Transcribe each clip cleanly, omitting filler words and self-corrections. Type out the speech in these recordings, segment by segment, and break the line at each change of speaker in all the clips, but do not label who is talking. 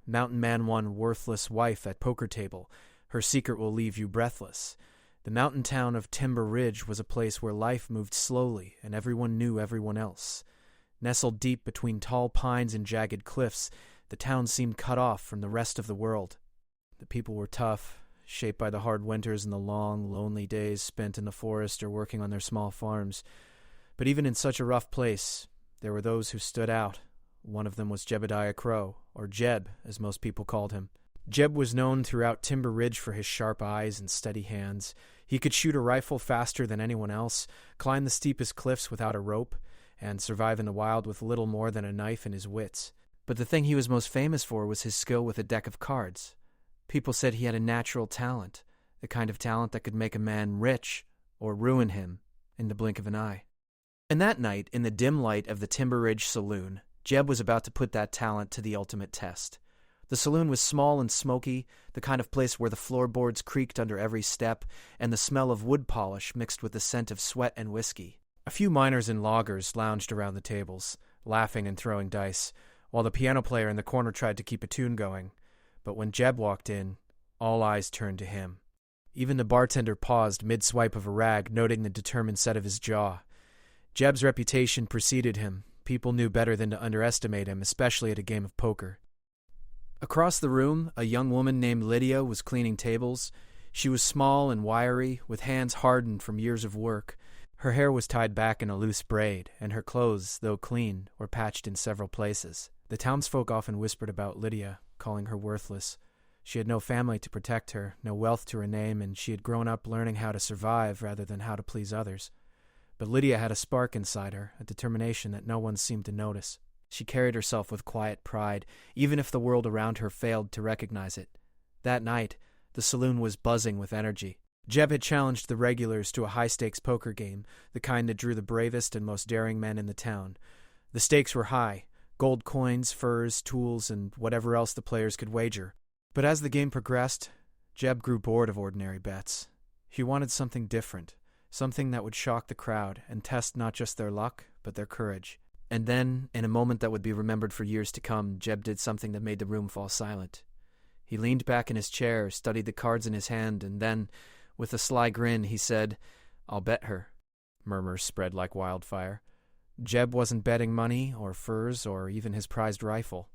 Mountain Man won worthless wife at poker table. Her secret will leave you breathless. The mountain town of Timber Ridge was a place where life moved slowly and everyone knew everyone else. Nestled deep between tall pines and jagged cliffs, the town seemed cut off from the rest of the world. The people were tough, shaped by the hard winters and the long, lonely days spent in the forest or working on their small farms. But even in such a rough place, there were those who stood out. One of them was Jebediah Crow, or Jeb, as most people called him. Jeb was known throughout Timber Ridge for his sharp eyes and steady hands. He could shoot a rifle faster than anyone else, climb the steepest cliffs without a rope, and survive in the wild with little more than a knife and his wits. But the thing he was most famous for was his skill with a deck of cards. People said he had a natural talent, the kind of talent that could make a man rich or ruin him in the blink of an eye. And that night, in the dim light of the Timber Ridge Saloon, Jeb was about to put that talent to the ultimate test. The saloon was small and smoky, the kind of place where the floorboards creaked under every step, and the smell of wood polish mixed with the scent of sweat and whiskey. A few miners and loggers lounged around the tables, laughing and throwing dice, while the piano player in the corner tried to keep a tune going. But when Jeb walked in, all eyes turned to him. Even the bartender paused mid-swipe of a rag, noting the determined set of his jaw. Jeb's reputation preceded him. People knew better than to underestimate him, especially at a game of poker. Across the room, a young woman named Lydia was cleaning tables. She was small and wiry, with hands hardened from years of work. Her hair was tied back in a loose braid, and her clothes, though clean, were patched in several places. The townsfolk often whispered about Lydia, calling her worthless. She had no family to protect her, no wealth to her name, and she had grown up learning how to survive rather than how to please others. But Lydia had a spark inside her, a determination that no one seemed to notice. She carried herself with quiet pride, even if the world around her failed to recognize it. That night, the saloon was buzzing with energy. Jeb had challenged the regulars to a high-stakes poker game, the kind that drew the bravest and most daring men in the town. The stakes were high: gold coins, furs, tools, and whatever else the players could wager. But as the game progressed, Jeb grew bored of ordinary bets. He wanted something different, something that would shock the crowd and test not just their luck, but their courage. And then, in a moment that would be remembered for years to come, Jeb did something that made the room fall silent. He leaned back in his chair, studied the cards in his hand, and then, with a sly grin, he said, "I'll bet her." Murmurs spread like wildfire. Jeb wasn't betting money, or furs, or even his prized rifle.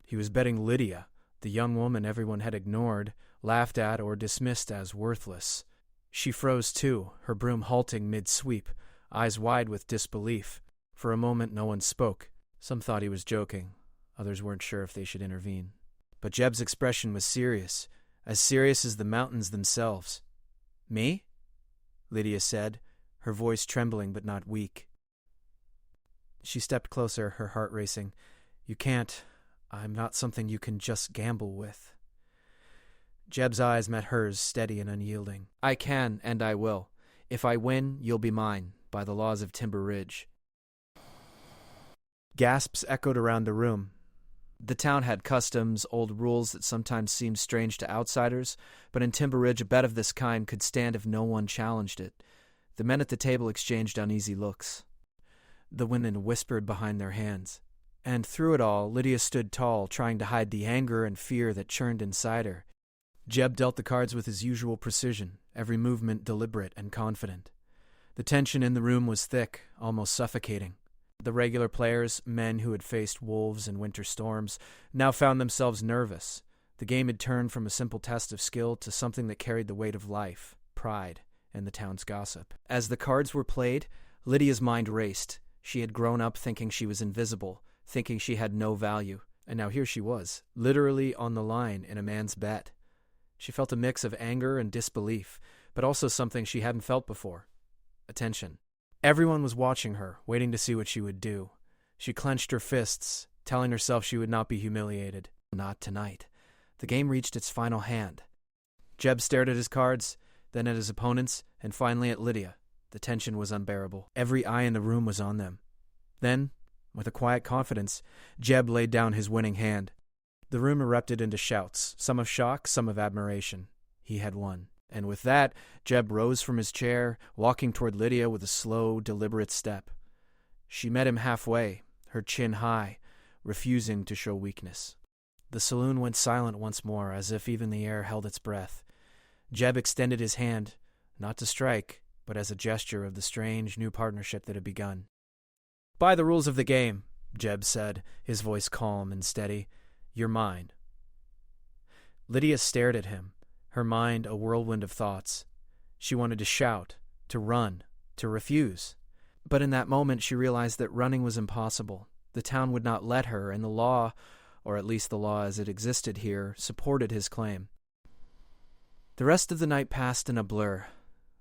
He was betting Lydia, the young woman everyone had ignored, laughed at, or dismissed as worthless. She froze too, her broom halting mid-sweep, eyes wide with disbelief. For a moment no one spoke. Some thought he was joking. Others weren't sure if they should intervene. But Jeb's expression was serious as the mountains themselves. "Me?" Lydia said, her voice trembling but not weak. She stepped closer, her heart racing. "You can't. I'm not something you can just gamble with." Jeb's eyes met hers, steady and unyielding. "I can, and I will. If I win, you'll be mine, by the laws of Timber Ridge." Gasps echoed around the room. The town had customs, old rules that sometimes seemed strange to outsiders, but in Timber Ridge a bet of this kind could stand if no one challenged it. The men at the table exchanged uneasy looks. The women whispered behind their hands. And through it all, Lydia stood tall, trying to hide the anger and fear that churned inside her. Jeb dealt the cards with his usual precision, every movement deliberate and confident. The tension in the room was thick, almost suffocating. The regular players, men who had faced wolves and winter storms, now found themselves nervous. The game had turned from a simple test of skill to something that carried the weight of life, pride, and the town's gossip. As the cards were played, Lydia's mind raced. She had grown up thinking she was invisible, thinking she had no value, and now here she was, literally on the line in a man's bet. She felt a mix of anger and disbelief, but also something she hadn't felt before: attention. Everyone was watching her, waiting to see what she would do. She clenched her fists, telling herself she would not be humiliated. Not tonight. The game reached its final hand. Jeb stared at his cards, then at his opponents, and finally at Lydia. The tension was unbearable. Every eye in the room was on them. Then, with a quiet confidence, Jeb laid down his winning hand. The room erupted into shouts, some of shock, some of admiration. He had won. And with that, Jeb rose from his chair, walking toward Lydia with a slow, deliberate step. She met him halfway, her chin high, refusing to show weakness. the saloon went silent once more, as if even the air held its breath. Jeb extended his hand, not to strike, but as a gesture of the strange new partnership that had begun. "By the rules of the game," Jeb said, his voice calm and steady, "you're mine." Lydia stared at him, her mind a whirlwind of thoughts. She wanted to shout, to run, to refuse. But in that moment she realized that running was impossible. The town would not let her, and the law, or at least the law as it existed here, supported his claim. The rest of the night passed in a blur.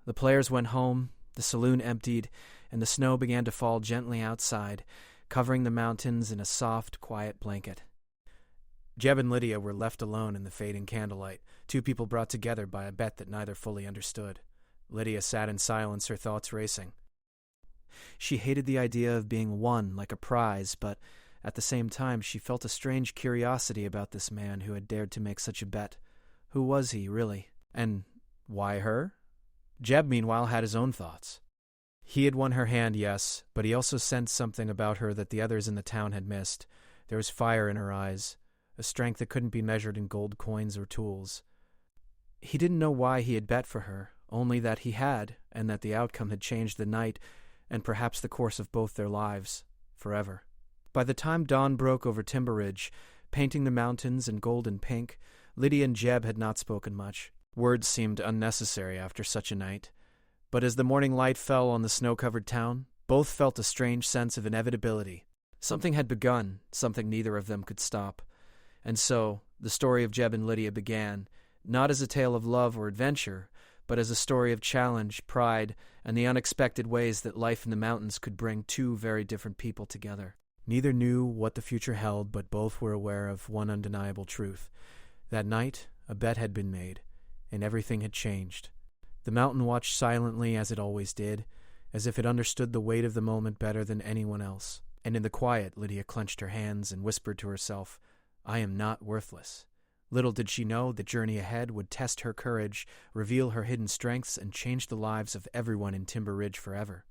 The players went home, the saloon emptied, and the snow began to fall gently outside, covering the mountains in a soft, quiet blanket. Jeb and Lydia were left alone in the fading candlelight, two people brought together by a bet that neither fully understood. Lydia sat in silence, her thoughts racing. She hated the idea of being won like a prize, but at the same time she felt a strange curiosity about this man who had dared to make such a bet. Who was he, really? And why her? Jeb, meanwhile, had his own thoughts. He had won her hand, yes, but he also sensed something about her that the others in the town had missed. There was fire in her eyes, a strength that couldn't be measured in gold coins or tools. He didn't know why he had bet for her, only that he had, and that the outcome had changed the night and perhaps the course of both their lives, forever. By the time dawn broke over Timber Ridge, painting the mountains in gold and pink, Lydia and Jeb had not spoken much. Words seemed unnecessary after such a night. But as the morning light fell on the snow-covered town, both felt a strange sense of inevitability. Something had begun, something neither of them could stop. And so, the story of Jeb and Lydia began, not as a tale of love or adventure, but as a story of challenge, pride, and the unexpected ways that life in the mountains could bring two very different people together. Neither knew what the future held, but both were aware of one undeniable truth. That night, a bet had been made, and everything had changed. The mountain watched silently as it always did, as if it understood the weight of the moment better than anyone else. And in the quiet, Lydia clenched her hands and whispered to herself, "I am not worthless." Little did she know the journey ahead would test her courage, reveal her hidden strengths, and change the lives of everyone in Timber Ridge forever.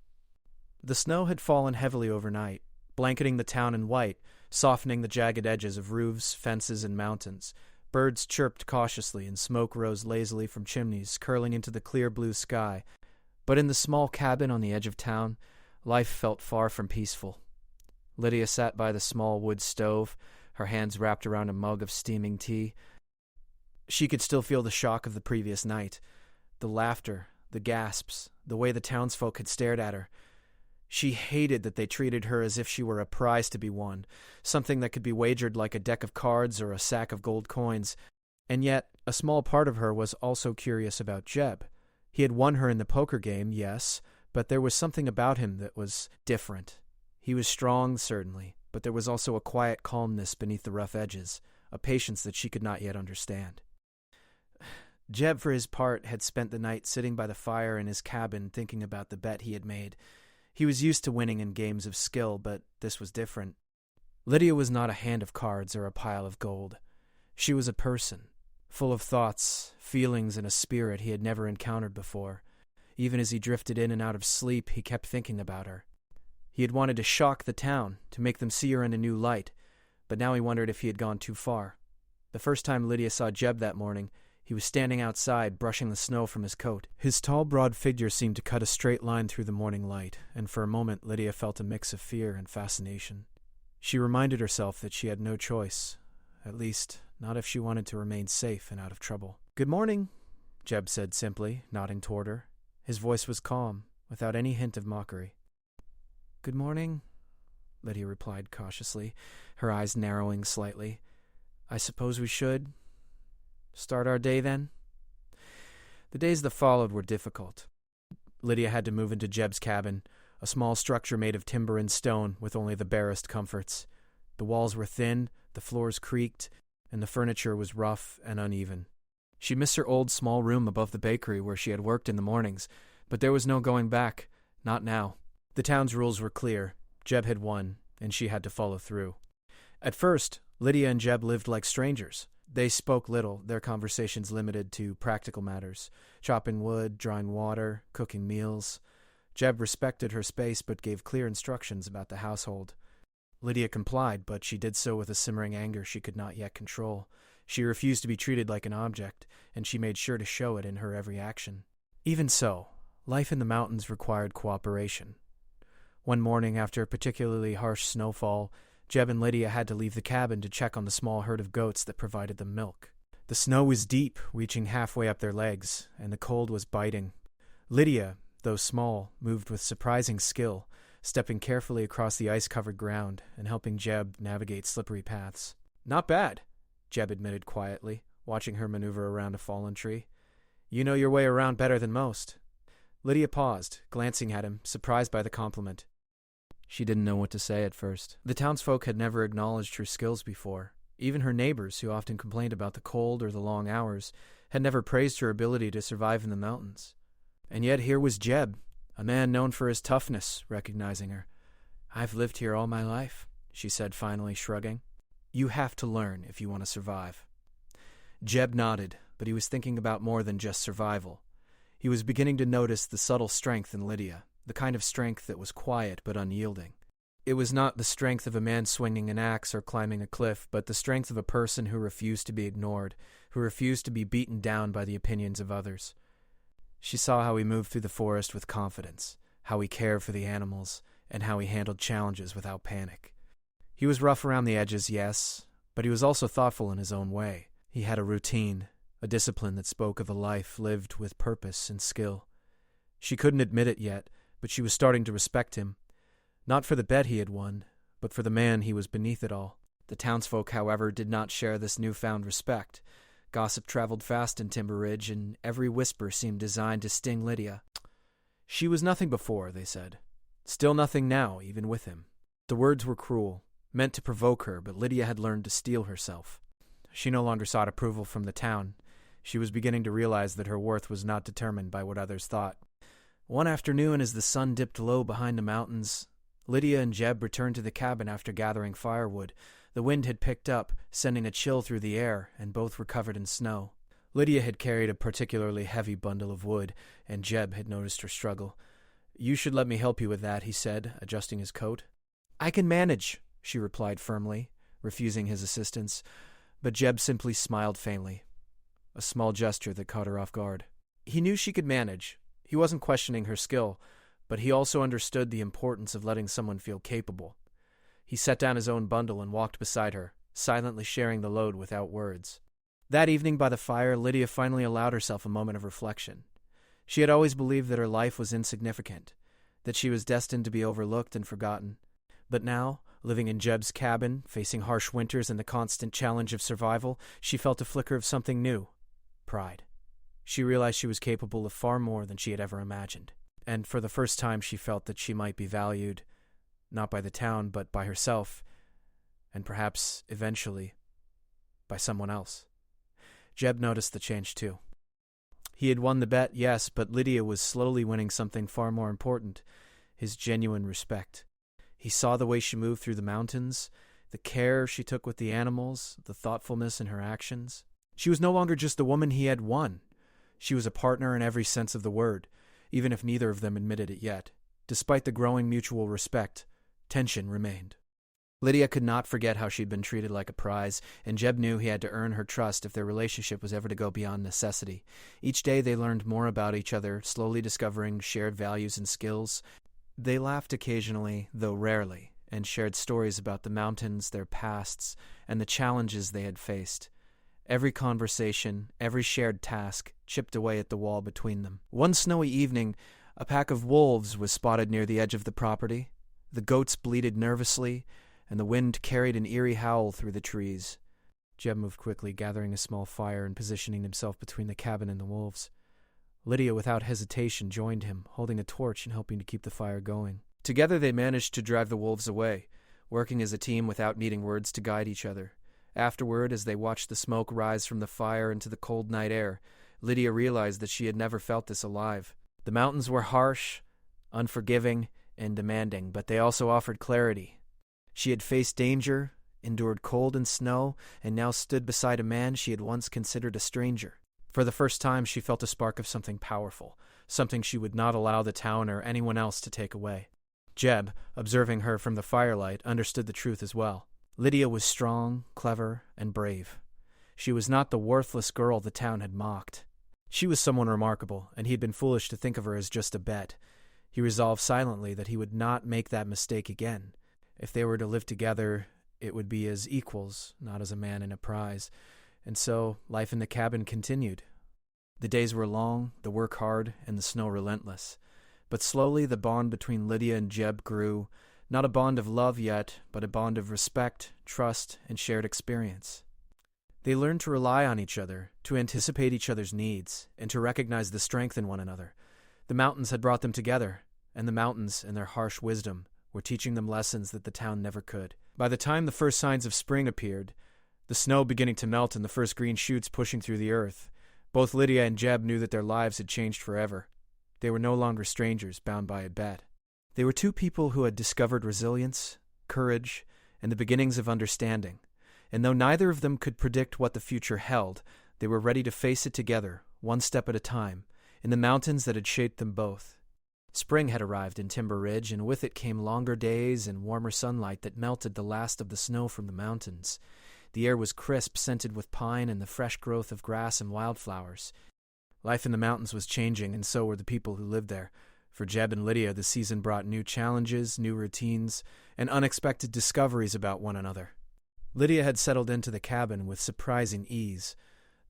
The snow had fallen heavily overnight, blanketing the town in white, softening the jagged edges of roofs, fences, and mountains. Birds chirped cautiously, and smoke rose lazily from chimneys, curling into the clear blue sky. But in the small cabin on the edge of town, life felt far from peaceful. Lydia sat by the small wood stove, her hands wrapped around a mug of steaming tea. She could still feel the shock of the previous night, the laughter, the gasps, the way the townsfolk had stared at her. She hated that they treated her as if she were a prize to be won, something that could be wagered like a deck of cards or a sack of gold coins. And yet, a small part of her was also curious about Jeb. He had won her in the poker game, yes, but there was something about him that was different. He was strong, certainly, but there was also a quiet calmness beneath the rough edges, a patience that she could not yet understand. Jeb, for his part, had spent the night sitting by the fire in his cabin thinking about the bet he had made. He was used to winning in games of skill, but this was different. Lydia was not a hand of cards or a pile of gold. She was a person, full of thoughts, feelings, and a spirit he had never encountered before. Even as he drifted in and out of sleep, he kept thinking about her. He had wanted to shock the town, to make them see her in a new light, but now he wondered if he had gone too far. The first time Lydia saw Jeb that morning, he was standing outside, brushing the snow from his coat. His tall, broad figure seemed to cut a straight line through the morning light, and for a moment Lydia felt a mix of fear and fascination. She reminded herself that she had no choice, at least not if she wanted to remain safe and out of trouble. "Good morning," Jeb said simply, nodding toward her. His voice was calm, without any hint of mockery. "Good morning," Lydia replied cautiously, her eyes narrowing slightly. "I suppose we should start our day, then?" The days that followed were difficult. Lydia had to move into Jeb's cabin, a small structure made of timber and stone with only the barest comforts. The walls were thin, the floors creaked, and the furniture was rough and uneven. She missed her old small room above the bakery where she had worked in the mornings, but there was no going back, not now. The town's rules were clear. Jeb had won, and she had to follow through. At first, Lydia and Jeb lived like strangers. They spoke little, their conversations limited to practical matters, chopping wood, drawing water, cooking meals. Jeb respected her space but gave clear instructions about the household. Lydia complied, but she did so with a simmering anger she could not yet control. She refused to be treated like an object, and she made sure to show it in her every action. Even so, life in the mountains required cooperation. One morning, after a particularly harsh snowfall, Jeb and Lydia had to leave the cabin to check on the small herd of goats that provided them milk. The snow was deep, reaching halfway up their legs, and the cold was biting. Lydia, though small, moved with surprising skill, stepping carefully across the ice-covered ground and helping Jeb navigate slippery paths. "Not bad," Jeb admitted quietly, watching her maneuver around a fallen tree. "You know your way around better than most." Lydia paused, glancing at him, surprised by the compliment. She didn't know what to say at first. The townsfolk had never acknowledged her skills before. Even her neighbors, who often complained about the cold or the long hours, had never praised her ability to survive in the mountains. And yet here was Jeb, a man known for his toughness, recognizing her. "I've lived here all my life," she said, finally shrugging. "You have to learn if you want to survive." Jeb nodded, but he was thinking about more than just survival. He was beginning to notice the subtle strength in Lydia, the kind of strength that was quiet but unyielding. It was not the strength of a man swinging an axe or climbing a cliff, but the strength of a person who refused to be ignored, who refused to be beaten down by the opinions of others. She saw how he moved through the forest with confidence, how he cared for the animals, and how he handled challenges without panic. He was rough around the edges, yes, but he was also thoughtful in his own way. He had a routine, a discipline that spoke of a life lived with purpose and skill. She couldn't admit it yet, but she was starting to respect him. Not for the bet he had won, but for the man he was beneath it all. The townsfolk, however, did not share this newfound respect. Gossip traveled fast in Timber Ridge, and every whisper seemed designed to sting Lydia. She was nothing before, they said. Still nothing now, even with him. The words were cruel, meant to provoke her, but Lydia had learned to steel herself. She no longer sought approval from the town. She was beginning to realize that her worth was not determined by what others thought. One afternoon, as the sun dipped low behind the mountains, Lydia and Jeb returned to the cabin after gathering firewood. The wind had picked up, sending a chill through the air, and both were covered in snow. Lydia had carried a particularly heavy bundle of wood, and Jeb had noticed her struggle. "You should let me help you with that," he said, adjusting his coat. "I can manage," she replied firmly, refusing his assistance, but Jeb simply smiled faintly, a small gesture that caught her off guard. He knew she could manage. He wasn't questioning her skill, but he also understood the importance of letting someone feel capable. He set down his own bundle and walked beside her, silently sharing the load without words. That evening by the fire, Lydia finally allowed herself a moment of reflection. She had always believed that her life was insignificant, that she was destined to be overlooked and forgotten. But now, living in Jeb's cabin, facing harsh winters and the constant challenge of survival, she felt a flicker of something new: pride. She realized she was capable of far more than she had ever imagined. And for the first time she felt that she might be valued, not by the town, but by herself, and perhaps, eventually, by someone else. Jeb noticed the change too. He had won the bet, yes, but Lydia was slowly winning something far more important: his genuine respect. He saw the way she moved through the mountains, the care she took with the animals, the thoughtfulness in her actions. She was no longer just a woman he had won. She was a partner in every sense of the word, even if neither of them admitted it yet. Despite the growing mutual respect, tension remained. Lydia could not forget how she'd been treated like a prize, and Jeb knew he had to earn her trust if their relationship was ever to go beyond necessity. Each day they learned more about each other, slowly discovering shared values and skills. They laughed occasionally, though rarely, and shared stories about the mountains, their pasts, and the challenges they had faced. Every conversation, every shared task, chipped away at the wall between them. One snowy evening, a pack of wolves was spotted near the edge of the property. The goats bleated nervously, and the wind carried an eerie howl through the trees. Jeb moved quickly, gathering a small fire and positioning himself between the cabin and the wolves. Lydia, without hesitation, joined him, holding a torch and helping to keep the fire going. Together they managed to drive the wolves away, working as a team without needing words to guide each other. Afterward, as they watched the smoke rise from the fire into the cold night air, Lydia realized that she had never felt this alive. The mountains were harsh, unforgiving, and demanding, but they also offered clarity. She had faced danger, endured cold and snow, and now stood beside a man she had once considered a stranger. For the first time, she felt a spark of something powerful, something she would not allow the town or anyone else to take away. Jeb, observing her from the firelight, understood the truth as well. Lydia was strong, clever, and brave. She was not the worthless girl the town had mocked. She was someone remarkable, and he had been foolish to think of her as just a bet. He resolved silently that he would not make that mistake again. If they were to live together, it would be as equals, not as a man and a prize. And so, life in the cabin continued. The days were long, the work hard, and the snow relentless. But slowly the bond between Lydia and Jeb grew, not a bond of love yet, but a bond of respect, trust, and shared experience. They learned to rely on each other, to anticipate each other's needs, and to recognize the strength in one another. The mountains had brought them together, and the mountains, in their harsh wisdom, were teaching them lessons that the town never could. By the time the first signs of spring appeared, the snow beginning to melt and the first green shoots pushing through the earth, both Lydia and Jeb knew that their lives had changed forever. They were no longer strangers bound by a bet. They were two people who had discovered resilience, courage, and the beginnings of understanding. And though neither of them could predict what the future held, they were ready to face it together, one step at a time, in the mountains that had shaped them both. Spring had arrived in Timber Ridge, and with it came longer days and warmer sunlight that melted the last of the snow from the mountains. The air was crisp, scented with pine and the fresh growth of grass and wildflowers. Life in the mountains was changing, and so were the people who lived there. For Jeb and Lydia, the season brought new challenges, new routines, and unexpected discoveries about one another. Lydia had settled into the cabin with surprising ease.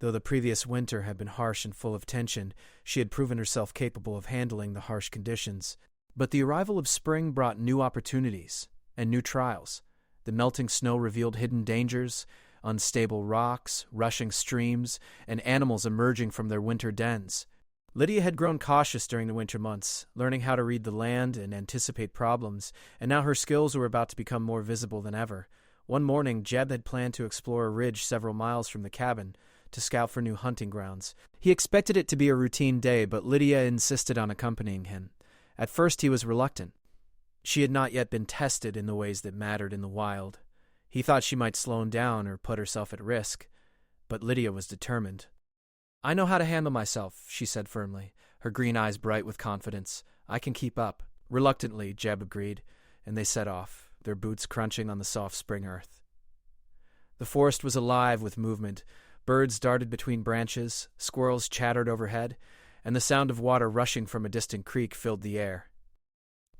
Though the previous winter had been harsh and full of tension, she had proven herself capable of handling the harsh conditions. But the arrival of spring brought new opportunities and new trials. The melting snow revealed hidden dangers, unstable rocks, rushing streams, and animals emerging from their winter dens. Lydia had grown cautious during the winter months, learning how to read the land and anticipate problems, and now her skills were about to become more visible than ever. One morning, Jeb had planned to explore a ridge several miles from the cabin to scout for new hunting grounds. He expected it to be a routine day, but Lydia insisted on accompanying him. At first, he was reluctant. She had not yet been tested in the ways that mattered in the wild. He thought she might slow him down or put herself at risk, but Lydia was determined. "I know how to handle myself," she said firmly, her green eyes bright with confidence. "I can keep up." Reluctantly, Jeb agreed, and they set off, their boots crunching on the soft spring earth. The forest was alive with movement. Birds darted between branches, squirrels chattered overhead, and the sound of water rushing from a distant creek filled the air.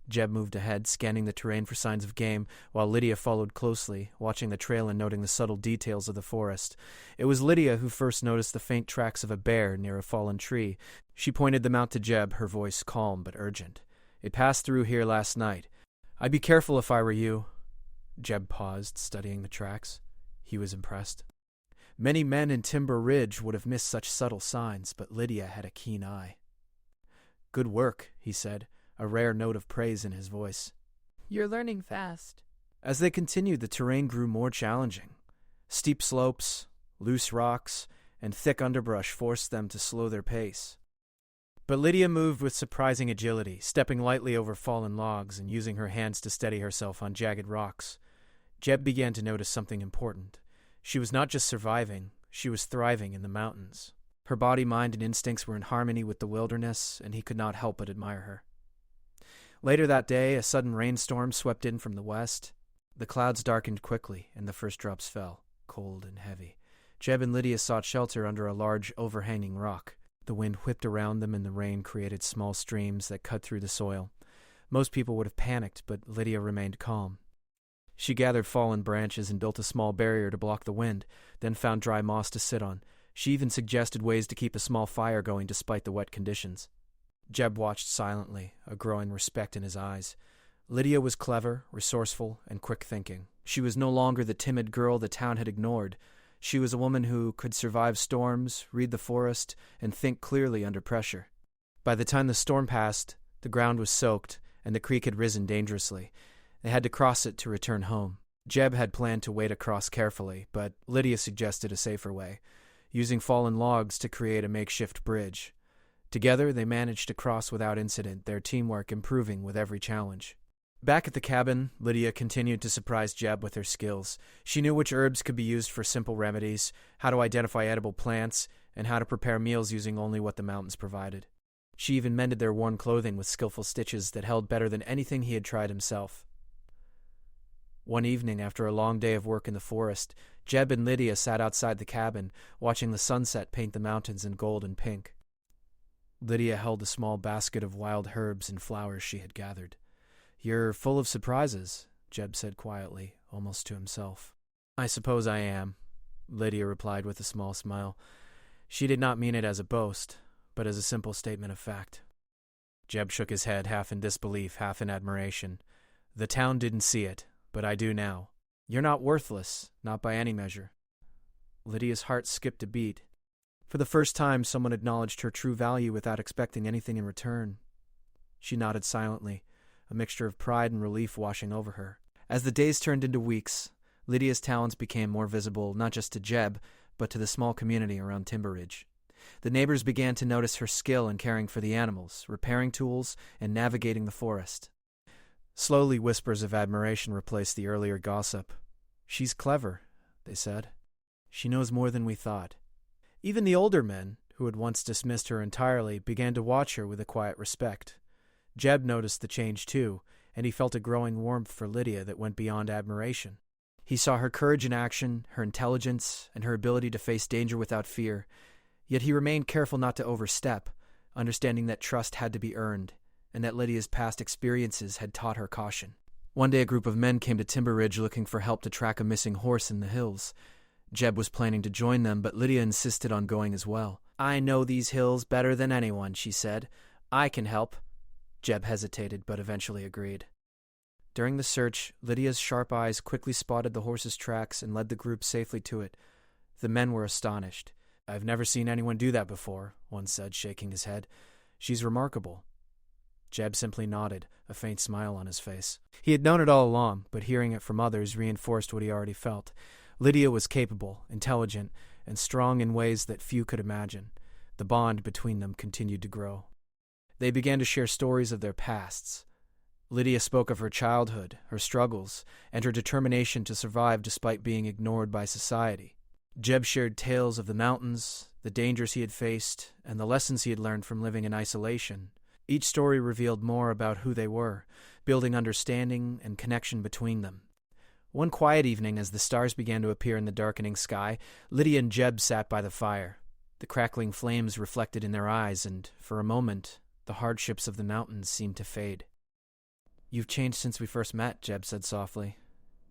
Jeb moved ahead, scanning the terrain for signs of game, while Lydia followed closely, watching the trail and noting the subtle details of the forest. It was Lydia who first noticed the faint tracks of a bear near a fallen tree. She pointed them out to Jeb, her voice calm but urgent. "It passed through here last night. I'd be careful if I were you." Jeb paused, studying the tracks. He was impressed. Many men in Timber Ridge would have missed such subtle signs, but Lydia had a keen eye. "Good work," he said, a rare note of praise in his voice.
"You're learning fast."
As they continued, the terrain grew more challenging. Steep slopes, loose rocks, and thick underbrush forced them to slow their pace. But Lydia moved with surprising agility, stepping lightly over fallen logs and using her hands to steady herself on jagged rocks. Jeb began to notice something important. She was not just surviving, she was thriving in the mountains. Her body, mind, and instincts were in harmony with the wilderness, and he could not help but admire her. Later that day, a sudden rainstorm swept in from the west. The clouds darkened quickly, and the first drops fell, cold and heavy. Jeb and Lydia sought shelter under a large, overhanging rock. The wind whipped around them, and the rain created small streams that cut through the soil. Most people would have panicked, but Lydia remained calm. She gathered fallen branches and built a small barrier to block the wind, then found dry moss to sit on. She even suggested ways to keep a small fire going despite the wet conditions. Jeb watched silently, a growing respect in his eyes. Lydia was clever, resourceful, and quick-thinking. She was no longer the timid girl the town had ignored. She was a woman who could survive storms, read the forest, and think clearly under pressure. By the time the storm passed, the ground was soaked, and the creek had risen dangerously. They had to cross it to return home. Jeb had planned to wade across carefully, but Lydia suggested a safer way, using fallen logs to create a makeshift bridge. Together, they managed to cross without incident, their teamwork improving with every challenge. Back at the cabin, Lydia continued to surprise Jeb with her skills. She knew which herbs could be used for simple remedies, how to identify edible plants, and how to prepare meals using only what the mountains provided. She even mended their worn clothing with skillful stitches that held better than anything he had tried himself. One evening, after a long day of work in the forest, Jeb and Lydia sat outside the cabin, watching the sunset paint the mountains in gold and pink. Lydia held a small basket of wild herbs and flowers she had gathered. "You're full of surprises," Jeb said quietly, almost to himself. "I suppose I am," Lydia replied with a small smile. She did not mean it as a boast, but as a simple statement of fact. Jeb shook his head, half in disbelief, half in admiration. "The town didn't see it, but I do now. You're not worthless, not by any measure." Lydia's heart skipped a beat. For the first time, someone acknowledged her true value without expecting anything in return. She nodded silently, a mixture of pride and relief washing over her. As the days turned into weeks, Lydia's talents became more visible not just to Jeb, but to the small community around Timber Ridge. The neighbors began to notice her skill in caring for the animals, repairing tools, and navigating the forest. Slowly, whispers of admiration replaced the earlier gossip. "She's clever," they said. "She knows more than we thought." Even the older men, who had once dismissed her entirely, began to watch her with a quiet respect. Jeb noticed the change too, and he felt a growing warmth for Lydia that went beyond admiration. He saw her courage in action, her intelligence, and her ability to face danger without fear, yet he remained careful not to overstep, understanding that trust had to be earned, and that Lydia's past experiences had taught her caution. One day a group of men came to Timber Ridge looking for help to track a missing horse in the hills. Jeb was planning to join them, but Lydia insisted on going as well. "I know these hills better than anyone," she said. "I can help." Jeb hesitated, but eventually agreed. During the search, Lydia's sharp eyes quickly spotted the horse's tracks and led the group safely to it. The men were astonished. "I've never seen anyone do that before," one said, shaking his head. "She's remarkable." Jeb simply nodded, a faint smile on his face. He had known it all along, but hearing it from others reinforced what he already felt. Lydia was capable, intelligent, and strong in ways that few could imagine. The bond between them continued to grow. They began to share stories of their pasts. Lydia spoke of her childhood, her struggles, and her determination to survive despite being ignored by society. Jeb shared tales of the mountains, the dangers he had faced, and the lessons he had learned from living in isolation. Each story revealed more about who they were, building understanding and connection between them. One quiet evening, as the stars began to appear in the darkening sky, Lydia and Jeb sat by the fire. The crackling flames reflected in their eyes, and, for a moment, the hardships of the mountains seemed to fade. "You've changed since we first met," Jeb said softly.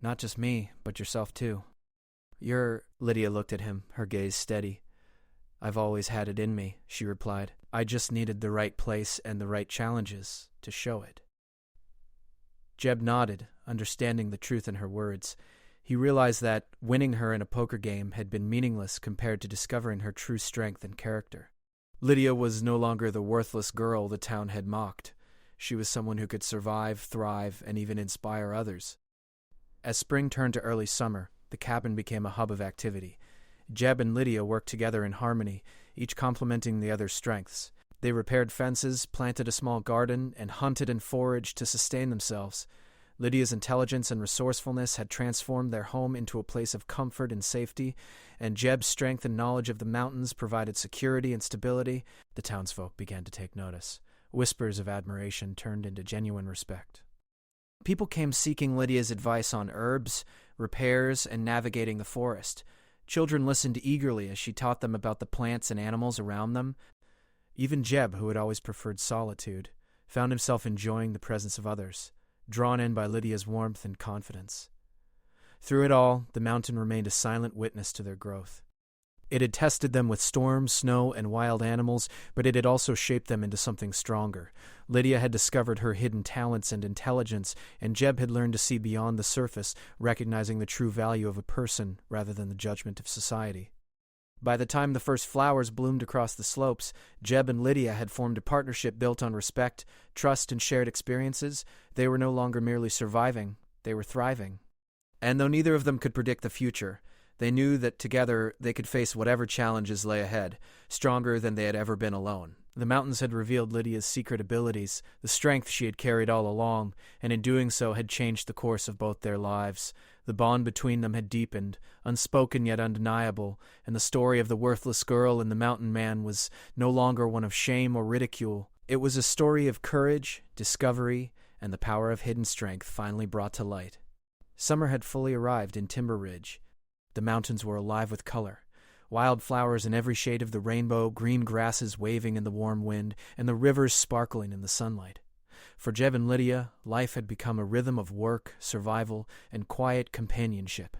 "Not just me, but yourself too." Lydia looked at him, her gaze steady. "I've always had it in me," she replied. "I just needed the right place and the right challenges to show it." Jeb nodded, understanding the truth in her words. He realized that winning her in a poker game had been meaningless compared to discovering her true strength and character. Lydia was no longer the worthless girl the town had mocked. She was someone who could survive, thrive, and even inspire others. As spring turned to early summer, the cabin became a hub of activity. Jeb and Lydia worked together in harmony, each complementing the other's strengths. They repaired fences, planted a small garden, and hunted and foraged to sustain themselves. Lydia's intelligence and resourcefulness had transformed their home into a place of comfort and safety, and Jeb's strength and knowledge of the mountains provided security and stability. The townsfolk began to take notice. Whispers of admiration turned into genuine respect. People came seeking Lydia's advice on herbs, repairs, and navigating the forest. Children listened eagerly as she taught them about the plants and animals around them. Even Jeb, who had always preferred solitude, found himself enjoying the presence of others, drawn in by Lydia's warmth and confidence. Through it all, the mountain remained a silent witness to their growth. It had tested them with storms, snow, and wild animals, but it had also shaped them into something stronger. Lydia had discovered her hidden talents and intelligence, and Jeb had learned to see beyond the surface, recognizing the true value of a person rather than the judgment of society. By the time the first flowers bloomed across the slopes, Jeb and Lydia had formed a partnership built on respect, trust, and shared experiences. They were no longer merely surviving, they were thriving. And though neither of them could predict the future, they knew that together they could face whatever challenges lay ahead, stronger than they had ever been alone. The mountains had revealed Lydia's secret abilities, the strength she had carried all along, and in doing so had changed the course of both their lives. The bond between them had deepened, unspoken yet undeniable, and the story of the worthless girl and the mountain man was no longer one of shame or ridicule. It was a story of courage, discovery, and the power of hidden strength finally brought to light. Summer had fully arrived in Timber Ridge. The mountains were alive with color. Wildflowers in every shade of the rainbow, green grasses waving in the warm wind, and the rivers sparkling in the sunlight. For Jeb and Lydia, life had become a rhythm of work, survival, and quiet companionship.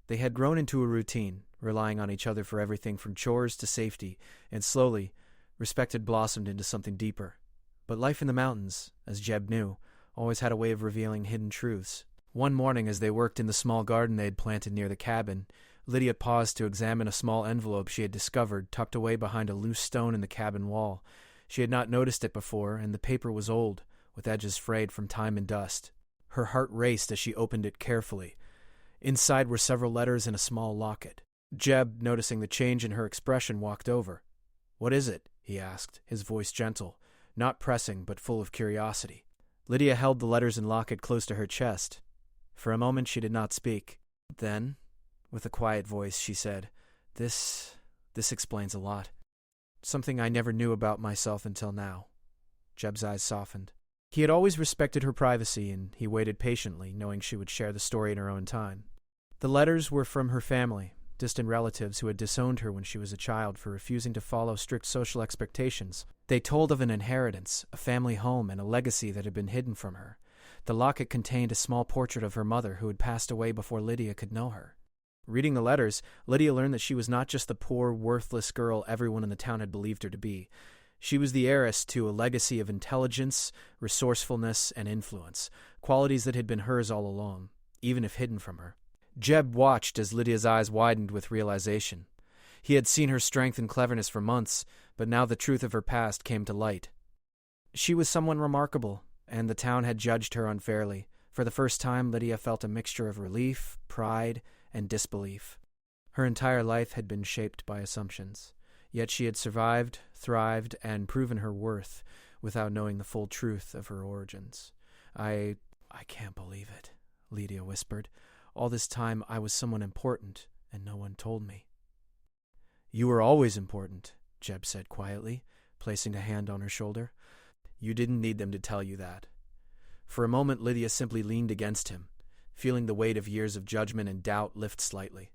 They had grown into a routine, relying on each other for everything from chores to safety, and slowly, respect had blossomed into something deeper. But life in the mountains, as Jeb knew, always had a way of revealing hidden truths. One morning, as they worked in the small garden they had planted near the cabin, Lydia paused to examine a small envelope she had discovered tucked away behind a loose stone in the cabin wall. She had not noticed it before, and the paper was old, with edges frayed from time and dust. Her heart raced as she opened it carefully. Inside were several letters and a small locket. Jeb, noticing the change in her expression, walked over. "What is it?" he asked, his voice gentle, not pressing but full of curiosity. Lydia held the letters and locket close to her chest. For a moment she did not speak. Then, with a quiet voice, she said, This explains a lot. Something I never knew about myself until now." Jeb's eyes softened. He had always respected her privacy, and he waited patiently, knowing she would share the story in her own time. The letters were from her family, distant relatives who had disowned her when she was a child for refusing to follow strict social expectations. They told of an inheritance, a family home, and a legacy that had been hidden from her. The locket contained a small portrait of her mother who had passed away before Lydia could know her. Reading the letters, Lydia learned that she was not just the poor, worthless girl everyone in the town had believed her to be. She was the heiress to a legacy of intelligence, resourcefulness, and influence, qualities that had been hers all along, even if hidden from her. Jeb watched as Lydia's eyes widened with realization. He had seen her strength and cleverness for months, but now the truth of her past came to light. She was someone remarkable, and the town had judged her unfairly. For the first time, Lydia felt a mixture of relief, pride, and disbelief. Her entire life had been shaped by assumptions, yet she had survived, thrived, and proven her worth without knowing the full truth of her origins. I can't believe it," Lydia whispered. "All this time I was someone important, and no one told me." "You were always important," Jeb said quietly, placing a hand on her shoulder. "You didn't need them to tell you that." For a moment Lydia simply leaned against him, feeling the weight of years of judgment and doubt lift slightly.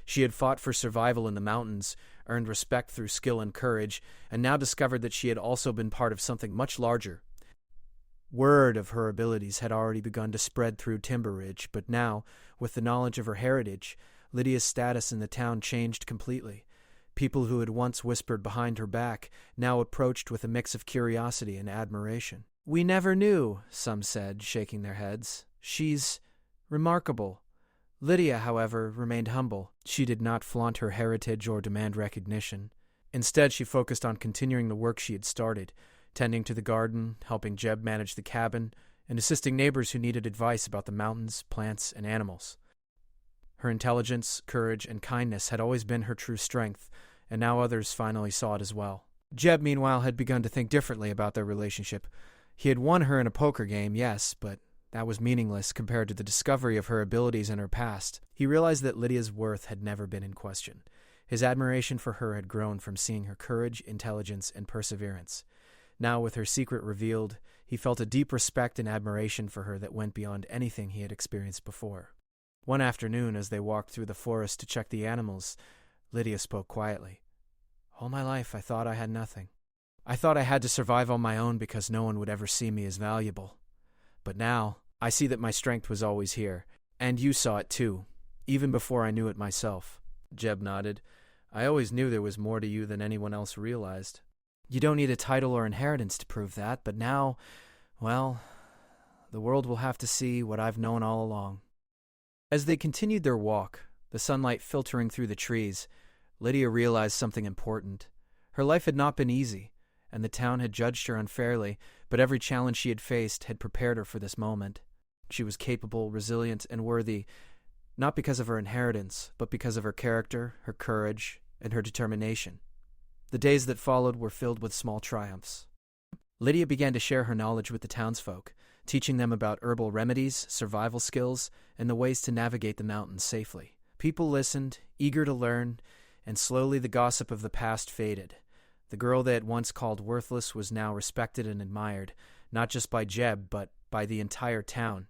She had fought for survival in the mountains, earned respect through skill and courage, and now discovered that she had also been part of something much larger. Word of her abilities had already begun to spread through Timber Ridge, but now, with the knowledge of her heritage, Lydia's status in the town changed completely. People who had once whispered behind her back now approached with a mix of curiosity and admiration. "We never knew," some said, shaking their heads. "She's remarkable." Lydia, however, remained humble. She did not flaunt her heritage or demand recognition. Instead, she focused on continuing the work she had started, tending to the garden, helping Jeb manage the cabin, and assisting neighbors who needed advice about the mountains, plants, and animals. Her intelligence, courage, and kindness had always been her true strength, and now others finally saw it as well. Jeb, meanwhile, had begun to think differently about their relationship. He had won her in a poker game, yes, but that was meaningless compared to the discovery of her abilities and her past. He realized that Lydia's worth had never been in question. His admiration for her had grown from seeing her courage, intelligence, and perseverance. Now, with her secret revealed, he felt a deep respect and admiration for her that went beyond anything he had experienced before. One afternoon, as they walked through the forest to check the animals, Lydia spoke quietly. "All my life I thought I had nothing. I thought I had to survive on my own because no one would ever see me as valuable. But now, I see that my strength was always here, and you saw it too, even before I knew it myself." Jeb nodded. "I always knew there was more to you than anyone else realized." "You don't need a title or inheritance to prove that, but now, well, the world will have to see what I've known all along." As they continued their walk, the sunlight filtering through the trees, Lydia realized something important. Her life had not been easy, and the town had judged her unfairly, but every challenge she had faced had prepared her for this moment. She was capable, resilient, and worthy, not because of her inheritance, but because of her character, her courage, and her determination. The days that followed were filled with small triumphs. Lydia began to share her knowledge with the townsfolk, teaching them about herbal remedies, survival skills, and the ways to navigate the mountains safely. People listened, eager to learn, and slowly the gossip of the past faded. The girl they had once called worthless was now respected and admired, not just by Jeb, but by the entire town.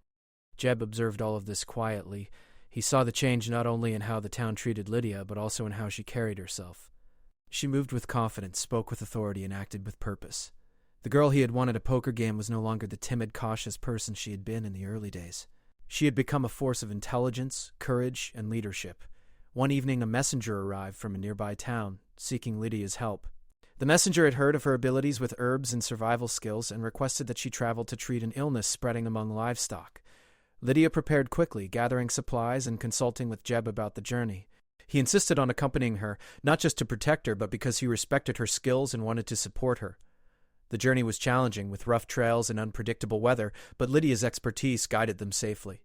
Jeb observed all of this quietly. He saw the change not only in how the town treated Lydia, but also in how she carried herself. She moved with confidence, spoke with authority, and acted with purpose. The girl he had won at a poker game was no longer the timid, cautious person she had been in the early days. She had become a force of intelligence, courage, and leadership. One evening, a messenger arrived from a nearby town, seeking Lydia's help. The messenger had heard of her abilities with herbs and survival skills and requested that she travel to treat an illness spreading among livestock. Lydia prepared quickly, gathering supplies and consulting with Jeb about the journey. He insisted on accompanying her, not just to protect her, but because he respected her skills and wanted to support her. The journey was challenging, with rough trails and unpredictable weather, but Lydia's expertise guided them safely.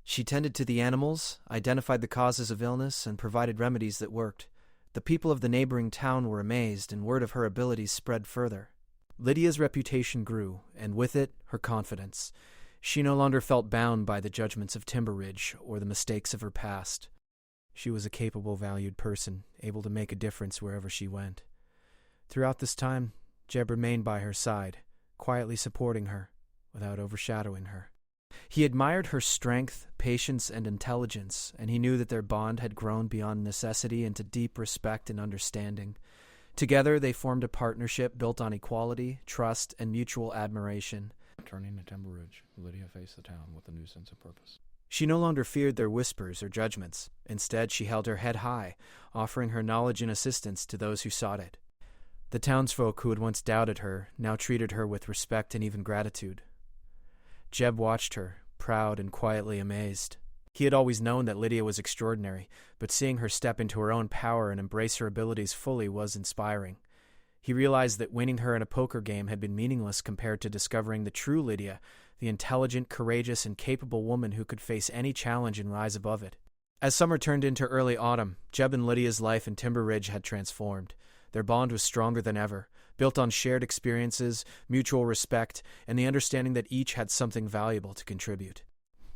She tended to the animals, identified the causes of illness, and provided remedies that worked. The people of the neighboring town were amazed, and word of her abilities spread further. Lydia's reputation grew, and with it, her confidence. She no longer felt bound by the judgments of Timber Ridge or the mistakes of her past. She was a capable, valued person, able to make a difference wherever she went. Throughout this time, Jeb remained by her side, quietly supporting her, without overshadowing her. He admired her strength, patience, and intelligence, and he knew that their bond had grown beyond necessity into deep respect and understanding. Together, they formed a partnership built on equality, trust, and mutual admiration.
Returning to Timber Ridge, Lydia faced the town with a new sense of purpose.
She no longer feared their whispers or judgments. Instead, she held her head high, offering her knowledge and assistance to those who sought it. The townsfolk who had once doubted her now treated her with respect and even gratitude. Jeb watched her, proud and quietly amazed. He had always known that Lydia was extraordinary, but seeing her step into her own power and embrace her abilities fully was inspiring. He realized that winning her in a poker game had been meaningless compared to discovering the true Lydia, the intelligent, courageous, and capable woman who could face any challenge and rise above it. As summer turned into early autumn, Jeb and Lydia's life in Timber Ridge had transformed. Their bond was stronger than ever, built on shared experiences, mutual respect, and the understanding that each had something valuable to contribute.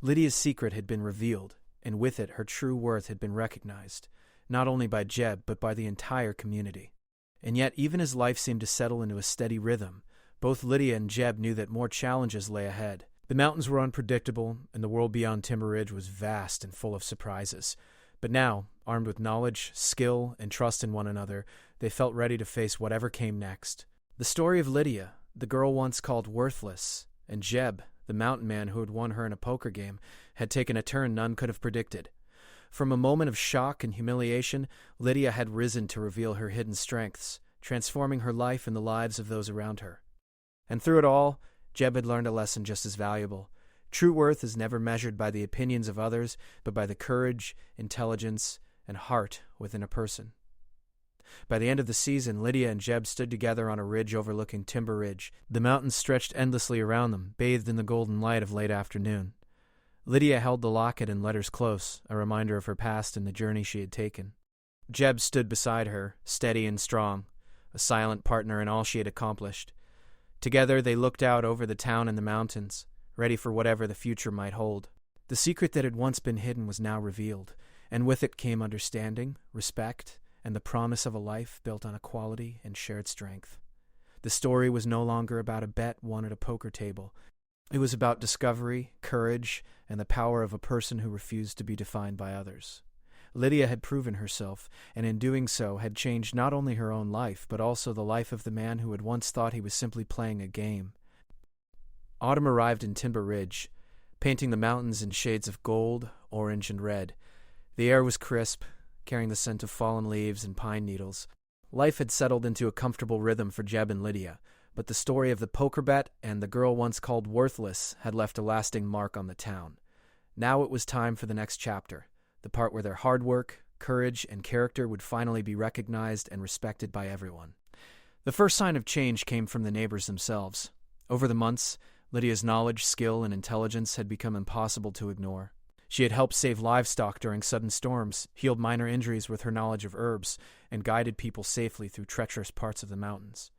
Lydia's secret had been revealed, and with it her true worth had been recognized, not only by Jeb but by the entire community. And yet, even as life seemed to settle into a steady rhythm, both Lydia and Jeb knew that more challenges lay ahead. The mountains were unpredictable, and the world beyond Timber Ridge was vast and full of surprises. But now, armed with knowledge, skill, and trust in one another, they felt ready to face whatever came next. The story of Lydia, the girl once called worthless, and Jeb, the mountain man who had won her in a poker game, had taken a turn none could have predicted. From a moment of shock and humiliation, Lydia had risen to reveal her hidden strengths, transforming her life and the lives of those around her. And through it all, Jeb had learned a lesson just as valuable. True worth is never measured by the opinions of others, but by the courage, intelligence, and heart within a person. By the end of the season, Lydia and Jeb stood together on a ridge overlooking Timber Ridge. The mountains stretched endlessly around them, bathed in the golden light of late afternoon. Lydia held the locket and letters close, a reminder of her past and the journey she had taken. Jeb stood beside her, steady and strong, a silent partner in all she had accomplished. Together they looked out over the town and the mountains, ready for whatever the future might hold. The secret that had once been hidden was now revealed, and with it came understanding, respect, and the promise of a life built on equality and shared strength. The story was no longer about a bet won at a poker table. It was about discovery, courage, and the power of a person who refused to be defined by others. Lydia had proven herself, and in doing so had changed not only her own life, but also the life of the man who had once thought he was simply playing a game. Autumn arrived in Timber Ridge, painting the mountains in shades of gold, orange, and red. The air was crisp, carrying the scent of fallen leaves and pine needles. Life had settled into a comfortable rhythm for Jeb and Lydia, but the story of the poker bet and the girl once called worthless had left a lasting mark on the town. Now it was time for the next chapter, the part where their hard work, courage, and character would finally be recognized and respected by everyone. The first sign of change came from the neighbors themselves. Over the months, Lydia's knowledge, skill, and intelligence had become impossible to ignore. She had helped save livestock during sudden storms, healed minor injuries with her knowledge of herbs, and guided people safely through treacherous parts of the mountains.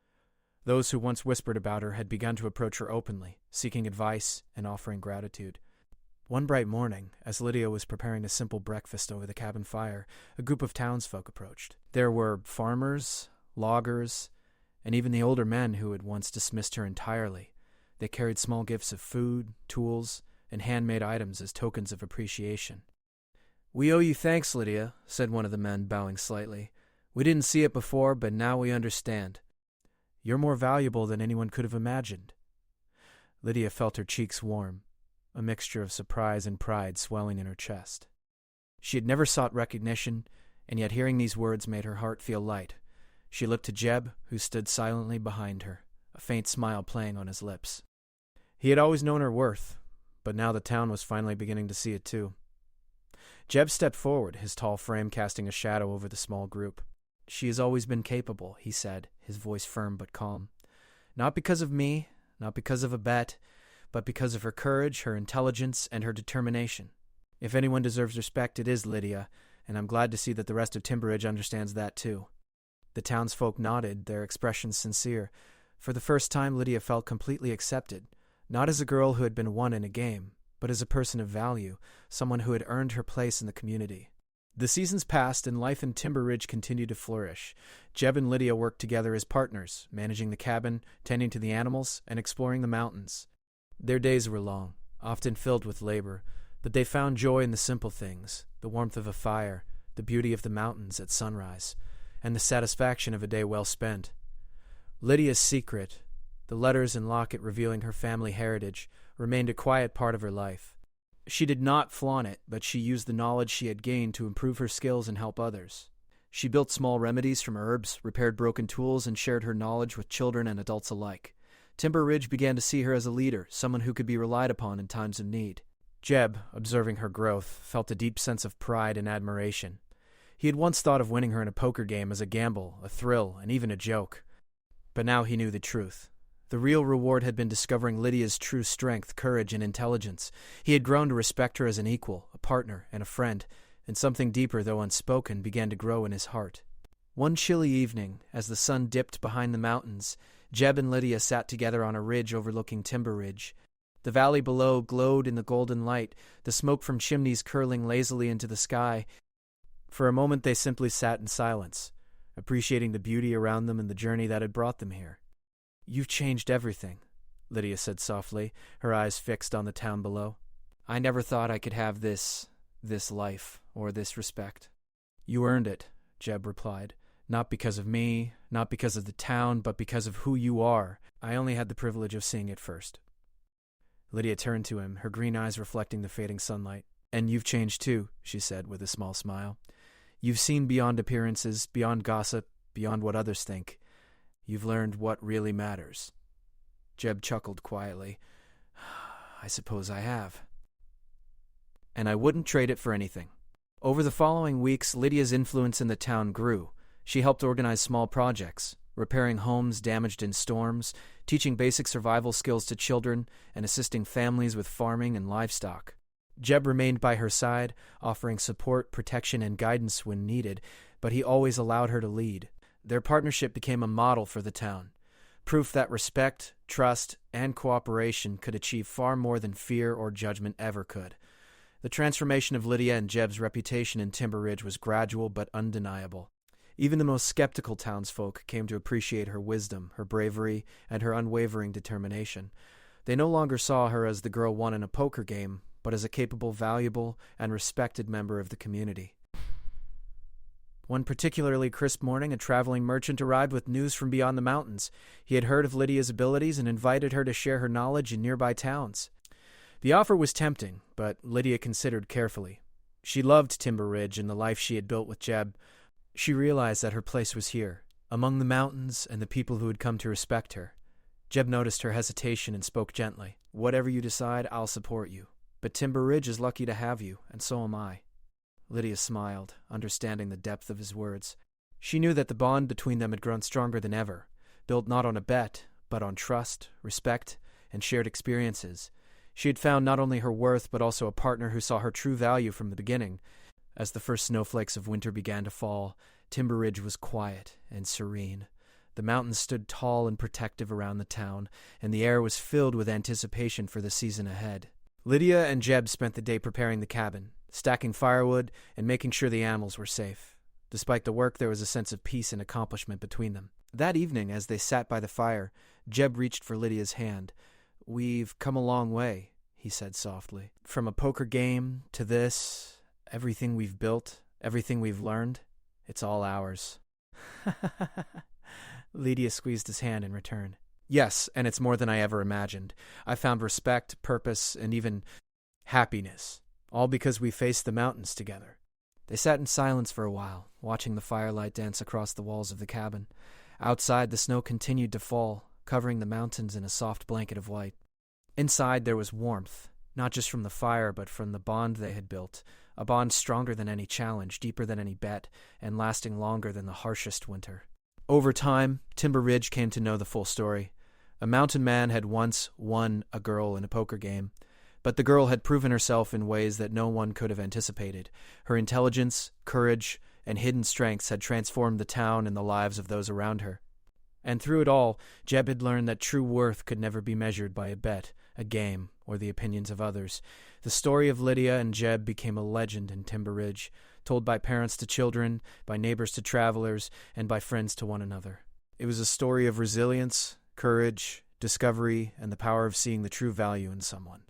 Those who once whispered about her had begun to approach her openly, seeking advice and offering gratitude. One bright morning, as Lydia was preparing a simple breakfast over the cabin fire, a group of townsfolk approached. There were farmers, loggers, and even the older men who had once dismissed her entirely. They carried small gifts of food, tools, and handmade items as tokens of appreciation. "We owe you thanks, Lydia," said one of the men, bowing slightly. "We didn't see it before, but now we understand. You're more valuable than anyone could have imagined." Lydia felt her cheeks warm, a mixture of surprise and pride swelling in her chest. She had never sought recognition, and yet hearing these words made her heart feel light. She looked to Jeb, who stood silently behind her, a faint smile playing on his lips. He had always known her worth, but now the town was finally beginning to see it too. Jeb stepped forward, his tall frame casting a shadow over the small group. "She has always been capable," he said, his voice firm but calm. "Not because of me, not because of a bet, but because of her courage, her intelligence, and her determination. If anyone deserves respect, it is Lydia, and I'm glad to see that the rest of Timberridge understands that too." The townsfolk nodded, their expressions sincere. For the first time, Lydia felt completely accepted, not as a girl who had been won in a game, but as a person of value, someone who had earned her place in the community. The seasons passed, and life in Timberridge continued to flourish. Jeb and Lydia worked together as partners, managing the cabin, tending to the animals, and exploring the mountains. Their days were long, often filled with labor, but they found joy in the simple things, the warmth of a fire, the beauty of the mountains at sunrise, and the satisfaction of a day well spent. Lydia's secret, the letters and locket revealing her family heritage, remained a quiet part of her life. She did not flaunt it, but she used the knowledge she had gained to improve her skills and help others. She built small remedies from herbs, repaired broken tools, and shared her knowledge with children and adults alike. Timber Ridge began to see her as a leader, someone who could be relied upon in times of need. Jeb, observing her growth, felt a deep sense of pride and admiration. He had once thought of winning her in a poker game as a gamble, a thrill, and even a joke. But now he knew the truth. The real reward had been discovering Lydia's true strength, courage, and intelligence. He had grown to respect her as an equal, a partner, and a friend, and something deeper, though unspoken, began to grow in his heart. One chilly evening, as the sun dipped behind the mountains, Jeb and Lydia sat together on a ridge overlooking Timber Ridge. The valley below glowed in the golden light, the smoke from chimneys curling lazily into the sky. For a moment they simply sat in silence, appreciating the beauty around them and the journey that had brought them here. "You've changed everything," Lydia said softly, her eyes fixed on the town below. "I never thought I could have this life, or this respect." "You earned it," Jeb replied. "Not because of me, not because of the town, but because of who you are. I only had the privilege of seeing it first." Lydia turned to him, her green eyes reflecting the fading sunlight. "And you've changed too," she said with a small smile. "You've seen beyond appearances, beyond gossip, beyond what others think. You've learned what really matters." Jeb chuckled quietly. "I suppose I have. And I wouldn't trade it for anything." Over the following weeks, Lydia's influence in the town grew. She helped organize small projects, repairing homes damaged in storms, teaching basic survival skills to children, and assisting families with farming and livestock. Jeb remained by her side, offering support, protection, and guidance when needed, but he always allowed her to lead. Their partnership became a model for the town, proof that respect, trust, and cooperation could achieve far more than fear or judgment ever could. The transformation of Lydia and Jeb's reputation in Timber Ridge was gradual but undeniable. Even the most skeptical townsfolk came to appreciate her wisdom, her bravery, and her unwavering determination. They no longer saw her as the girl won in a poker game, but as a capable, valuable, and respected member of the community. One particularly crisp morning, a traveling merchant arrived with news from beyond the mountains. He had heard of Lydia's abilities and invited her to share her knowledge in nearby towns. The offer was tempting, but Lydia considered carefully. She loved Timber Ridge and the life she had built with Jeb. She realized that her place was here, among the mountains and the people who had come to respect her. Jeb noticed her hesitation and spoke gently. "Whatever you decide, I'll support you. But Timber Ridge is lucky to have you, and so am I." Lydia smiled, understanding the depth of his words. She knew that the bond between them had grown stronger than ever, built not on a bet, but on trust, respect, and shared experiences. She had found not only her worth, but also a partner who saw her true value from the beginning. As the first snowflakes of winter began to fall, Timber Ridge was quiet and serene. The mountains stood tall and protective around the town, and the air was filled with anticipation for the season ahead. Lydia and Jeb spent the day preparing the cabin, stacking firewood, and making sure the animals were safe. Despite the work, there was a sense of peace and accomplishment between them. That evening, as they sat by the fire, Jeb reached for Lydia's hand. "We've come a long way," he said softly. "From a poker game to this, everything we've built, everything we've learned, it's all ours." Lydia squeezed his hand in return. "Yes, and it's more than I ever imagined. I found respect, purpose, and even happiness, all because we faced the mountains together." They sat in silence for a while, watching the firelight dance across the walls of the cabin. Outside, the snow continued to fall, covering the mountains in a soft blanket of white. Inside, there was warmth, not just from the fire, but from the bond they had built, a bond stronger than any challenge, deeper than any bet, and lasting longer than the harshest winter. Over time, Timber Ridge came to know the full story. A mountain man had once won a girl in a poker game, but the girl had proven herself in ways that no one could have anticipated. Her intelligence, courage, and hidden strengths had transformed the town and the lives of those around her. And through it all, Jeb had learned that true worth could never be measured by a bet, a game, or the opinions of others. The story of Lydia and Jeb became a legend in Timber Ridge, told by parents to children, by neighbors to travelers, and by friends to one another. It was a story of resilience, courage, discovery, and the power of seeing the true value in someone.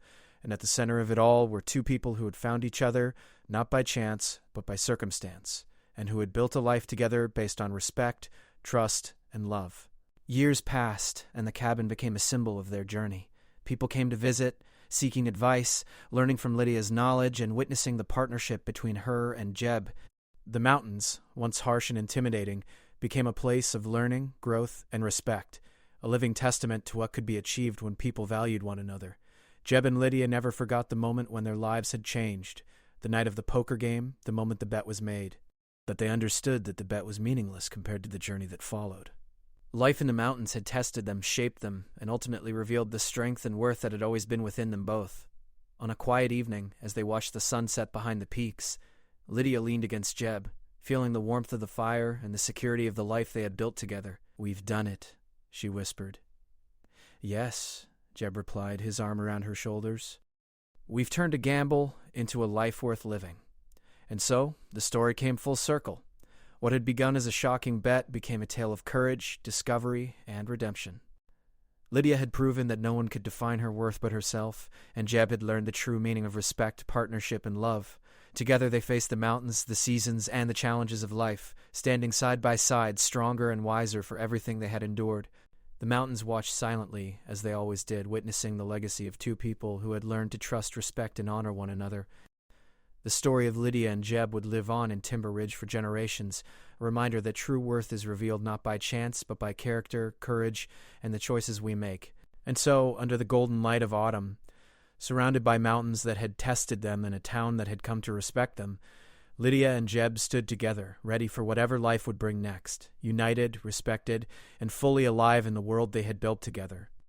And at the center of it all were two people who had found each other, not by chance, but by circumstance, and who had built a life together based on respect, trust, and love. Years passed, and the cabin became a symbol of their journey. People came to visit, seeking advice, learning from Lydia's knowledge, and witnessing the partnership between her and Jeb. The mountains, once harsh and intimidating, became a place of learning, growth, and respect, a living testament to what could be achieved when people valued one another. Jeb and Lydia never forgot the moment when their lives had changed, the night of the poker game, the moment the bet was made. But they understood that the bet was meaningless compared to the journey that followed. Life in the mountains had tested them, shaped them, and ultimately revealed the strength and worth that had always been within them both. On a quiet evening, as they watched the sun set behind the peaks, Lydia leaned against Jeb, feeling the warmth of the fire and the security of the life they had built together. "We've done it," she whispered. "Yes," Jeb replied, his arm around her shoulders. "We've turned a gamble into a life worth living." And so, the story came full circle. What had begun as a shocking bet became a tale of courage, discovery, and redemption. Lydia had proven that no one could define her worth but herself, and Jeb had learned the true meaning of respect, partnership, and love. Together they faced the mountains, the seasons, and the challenges of life, standing side by side, stronger and wiser for everything they had endured. The mountains watched silently, as they always did, witnessing the legacy of two people who had learned to trust, respect, and honor one another. The story of Lydia and Jeb would live on in Timber Ridge for generations, a reminder that true worth is revealed not by chance, but by character, courage, and the choices we make. And so, under the golden light of autumn, surrounded by mountains that had tested them and a town that had come to respect them, Lydia and Jeb stood together, ready for whatever life would bring next, united, respected, and fully alive in the world they had built together.